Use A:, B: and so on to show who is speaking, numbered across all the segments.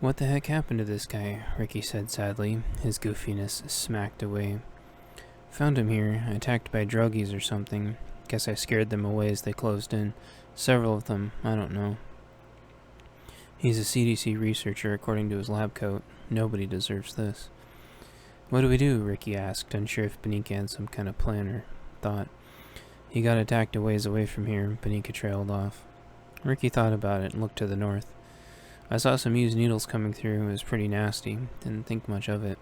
A: What the heck happened to this guy? Ricky said sadly, his goofiness smacked away. Found him here, attacked by druggies or something. Guess I scared them away as they closed in. Several of them, I don't know. He's a CDC researcher according to his lab coat. Nobody deserves this. What do we do? Ricky asked, unsure if Benika had some kind of plan or thought. He got attacked a ways away from here. Benika trailed off. Ricky thought about it and looked to the north. I saw some used needles coming through. It was pretty nasty. Didn't think much of it.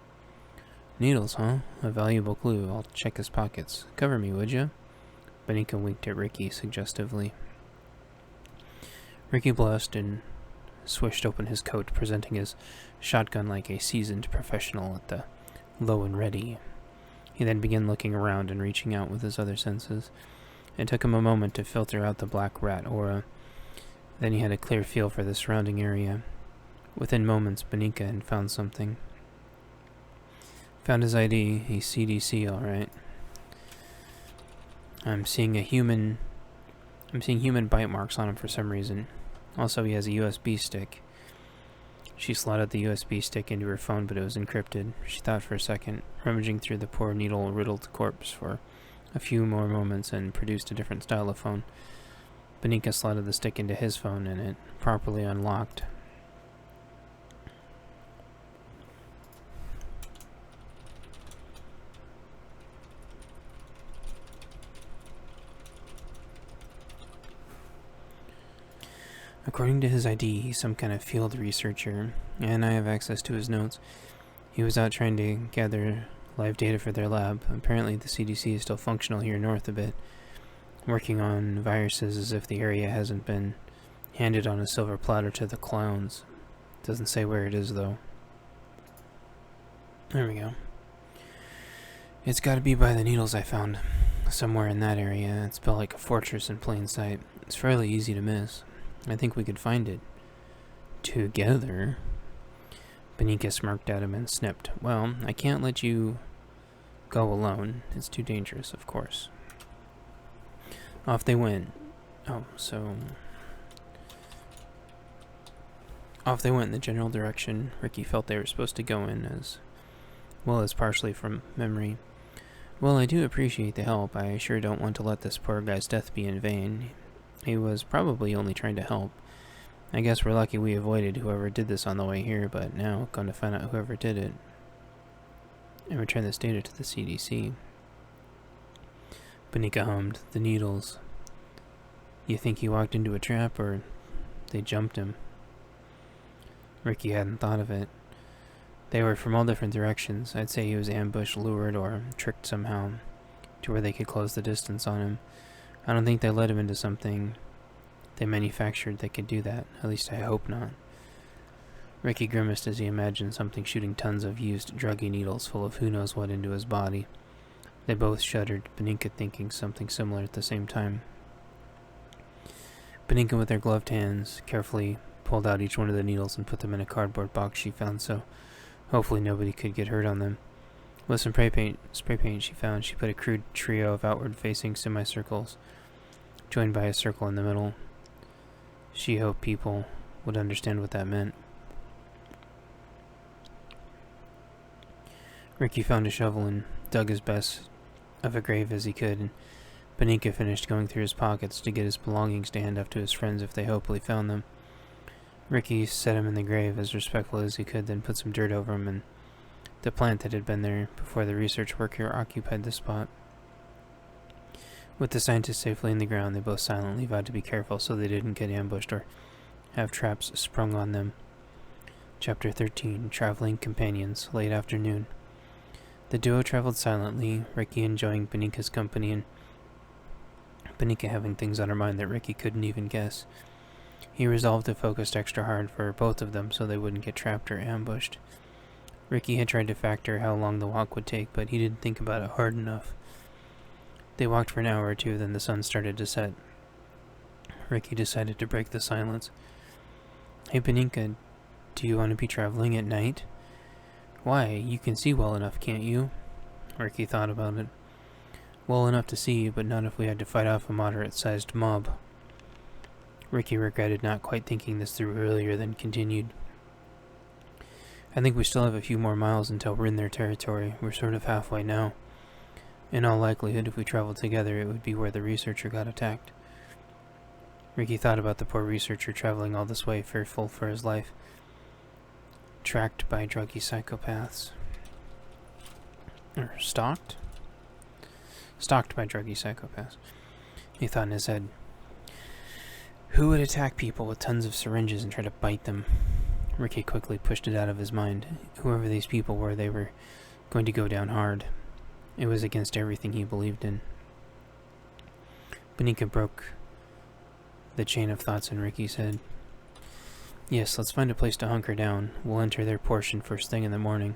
A: Needles, huh? A valuable clue. I'll check his pockets. Cover me, would you? Benika winked at Ricky suggestively. Ricky blushed and swished open his coat, presenting his shotgun like a seasoned professional at the low and ready. He then began looking around and reaching out with his other senses. It took him a moment to filter out the black rat aura. Then he had a clear feel for the surrounding area. Within moments, Benika had found something. Found his ID. He's CDC, alright. I'm seeing human bite marks on him for some reason. Also, he has a USB stick. She slotted the USB stick into her phone, but it was encrypted. She thought for a second, rummaging through the poor needle-riddled corpse for a few more moments, and produced a different style of phone. Benika slotted the stick into his phone, and it properly unlocked. According to his ID, he's some kind of field researcher, and I have access to his notes. He was out trying to gather live data for their lab. Apparently the CDC is still functional here north a bit, working on viruses as if the area hasn't been handed on a silver platter to the clowns. Doesn't say where it is, though. There we go. It's gotta be by the needles I found. Somewhere in that area. It's built like a fortress in plain sight. It's fairly easy to miss. I think we could find it. Together? Benika smirked at him and snipped. Well, I can't let you go alone. It's too dangerous, of course. Off they went. Off they went in the general direction Ricky felt they were supposed to go in, as well as partially from memory. Well, I do appreciate the help. I sure don't want to let this poor guy's death be in vain. He was probably only trying to help. I guess we're lucky we avoided whoever did this on the way here, but now, going to find out whoever did it and return this data to the CDC. Benika hummed. The needles. You think he walked into a trap, or they jumped him? Ricky hadn't thought of it. They were from all different directions. I'd say he was ambushed, lured, or tricked somehow to where they could close the distance on him. I don't think they led him into something they manufactured that could do that. At least I hope not. Ricky grimaced as he imagined something shooting tons of used druggy needles full of who knows what into his body. They both shuddered, Benika thinking something similar at the same time. Benika, with her gloved hands, carefully pulled out each one of the needles and put them in a cardboard box she found, so hopefully nobody could get hurt on them. With some spray paint she found, she put a crude trio of outward-facing semicircles, joined by a circle in the middle. She hoped people would understand what that meant. Ricky found a shovel and dug as best of a grave as he could, and Benika finished going through his pockets to get his belongings to hand off to his friends if they hopefully found them. Ricky set him in the grave as respectful as he could, then put some dirt over him and the plant that had been there before the research worker occupied the spot. With the scientists safely in the ground, they both silently vowed to be careful so they didn't get ambushed or have traps sprung on them. Chapter 13. Traveling Companions. Late afternoon. The duo traveled silently, Ricky enjoying Benika's company and Benika having things on her mind that Ricky couldn't even guess. He resolved to focus extra hard for both of them so they wouldn't get trapped or ambushed. Ricky had tried to factor how long the walk would take, but he didn't think about it hard enough. They walked for an hour or two, then the sun started to set. Ricky decided to break the silence. Hey Benika, do you want to be traveling at night? Why, you can see well enough, can't you? Ricky thought about it. Well enough to see, but not if we had to fight off a moderate-sized mob. Ricky regretted not quite thinking this through earlier, then continued. I think we still have a few more miles until we're in their territory. We're sort of halfway now. In all likelihood, if we traveled together, it would be where the researcher got attacked. Ricky thought about the poor researcher traveling all this way, fearful for his life, tracked by druggy psychopaths. Or stalked? Stalked by druggy psychopaths. He thought in his head, who would attack people with tons of syringes and try to bite them? Ricky quickly pushed it out of his mind. Whoever these people were, they were going to go down hard. It was against everything he believed in. Benika broke the chain of thoughts in Ricky's head. Yes, let's find a place to hunker down. We'll enter their portion first thing in the morning.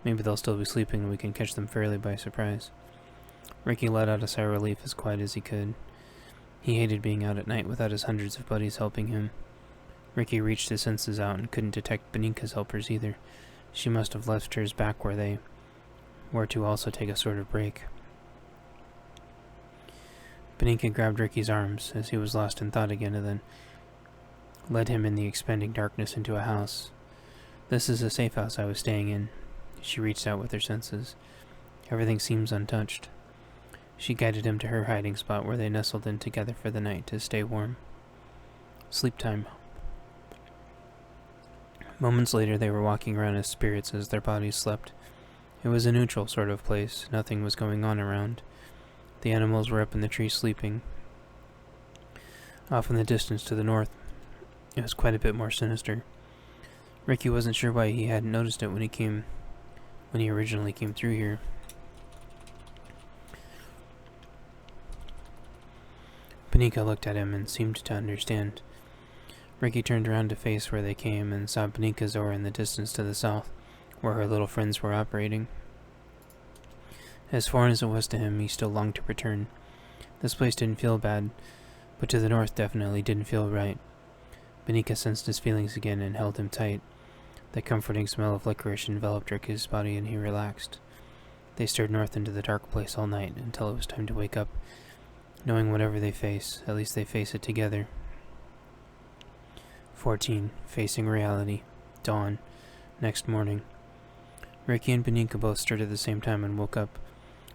A: Maybe they'll still be sleeping and we can catch them fairly by surprise. Ricky let out a sigh of relief as quiet as he could. He hated being out at night without his hundreds of buddies helping him. Ricky reached his senses out and couldn't detect Benika's helpers either. She must have left hers back where they were to also take a sort of break. Benika grabbed Ricky's arms as he was lost in thought again and then led him in the expanding darkness into a house. This is a safe house I was staying in. She reached out with her senses. Everything seems untouched. She guided him to her hiding spot where they nestled in together for the night to stay warm. Sleep time. Moments later they were walking around as spirits as their bodies slept. It was a neutral sort of place. Nothing was going on around. The animals were up in the trees sleeping. Off in the distance to the north, it was quite a bit more sinister. Ricky wasn't sure why he hadn't noticed it when he originally came through here. Benika looked at him and seemed to understand. Ricky turned around to face where they came and saw Benika's aura in the distance to the south, where her little friends were operating. As foreign as it was to him, he still longed to return. This place didn't feel bad, but to the north definitely didn't feel right. Benika sensed his feelings again and held him tight. The comforting smell of licorice enveloped Ricky's body and he relaxed. They stared north into the dark place all night until it was time to wake up. Knowing whatever they face, at least they face it together. 14. Facing reality. Dawn. Next morning. Ricky and Benika both stirred at the same time and woke up.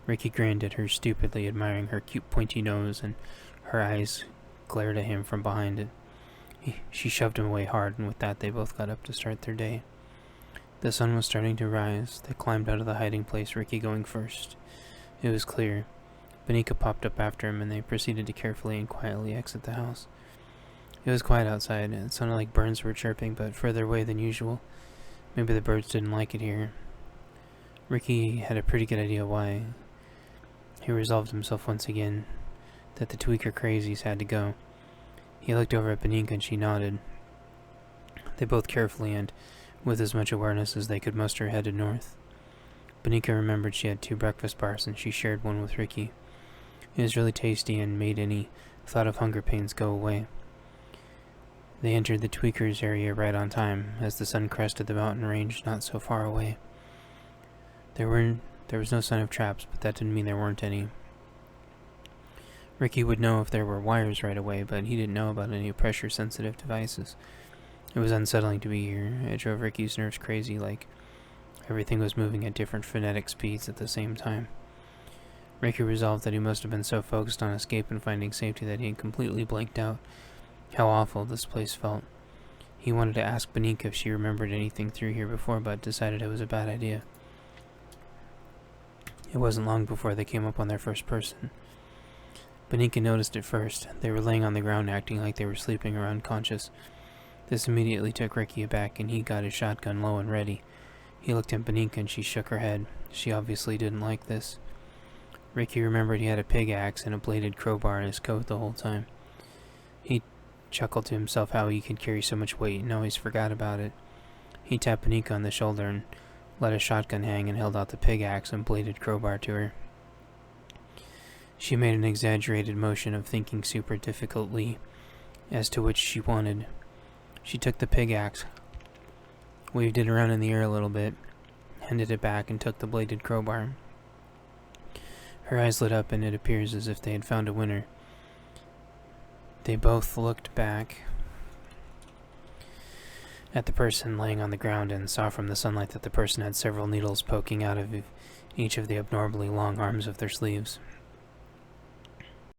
A: Ricky grinned at her stupidly, admiring her cute pointy nose, and her eyes glared at him from behind it. She shoved him away hard, and with that they both got up to start their day. The sun was starting to rise. They climbed out of the hiding place, Ricky going first. It was clear. Benika popped up after him, and they proceeded to carefully and quietly exit the house. It was quiet outside, and it sounded like birds were chirping, but further away than usual. Maybe the birds didn't like it here. Ricky had a pretty good idea why. He resolved himself once again that the tweaker crazies had to go. He looked over at Benika and she nodded. They both carefully and with as much awareness as they could muster headed north. Benika remembered she had 2 breakfast bars and she shared one with Ricky. It was really tasty and made any thought of hunger pains go away. They entered the tweakers area right on time as the sun crested the mountain range not so far away. There was no sign of traps, but that didn't mean there weren't any. Ricky would know if there were wires right away, but he didn't know about any pressure-sensitive devices. It was unsettling to be here. It drove Ricky's nerves crazy, like everything was moving at different frenetic speeds at the same time. Ricky resolved that he must have been so focused on escape and finding safety that he had completely blanked out how awful this place felt. He wanted to ask Benika if she remembered anything through here before, but decided it was a bad idea. It wasn't long before they came up on their first person. Benika noticed it first. They were laying on the ground acting like they were sleeping or unconscious. This immediately took Ricky aback and he got his shotgun low and ready. He looked at Benika and she shook her head. She obviously didn't like this. Ricky remembered he had a pig axe and a bladed crowbar in his coat the whole time. He chuckled to himself how he could carry so much weight and always forgot about it. He tapped Benika on the shoulder and let his shotgun hang and held out the pig axe and bladed crowbar to her. She made an exaggerated motion of thinking super difficultly as to which she wanted. She took the pig axe, waved it around in the air a little bit, handed it back, and took the bladed crowbar. Her eyes lit up, and it appears as if they had found a winner. They both looked back at the person laying on the ground and saw from the sunlight that the person had several needles poking out of each of the abnormally long arms of their sleeves.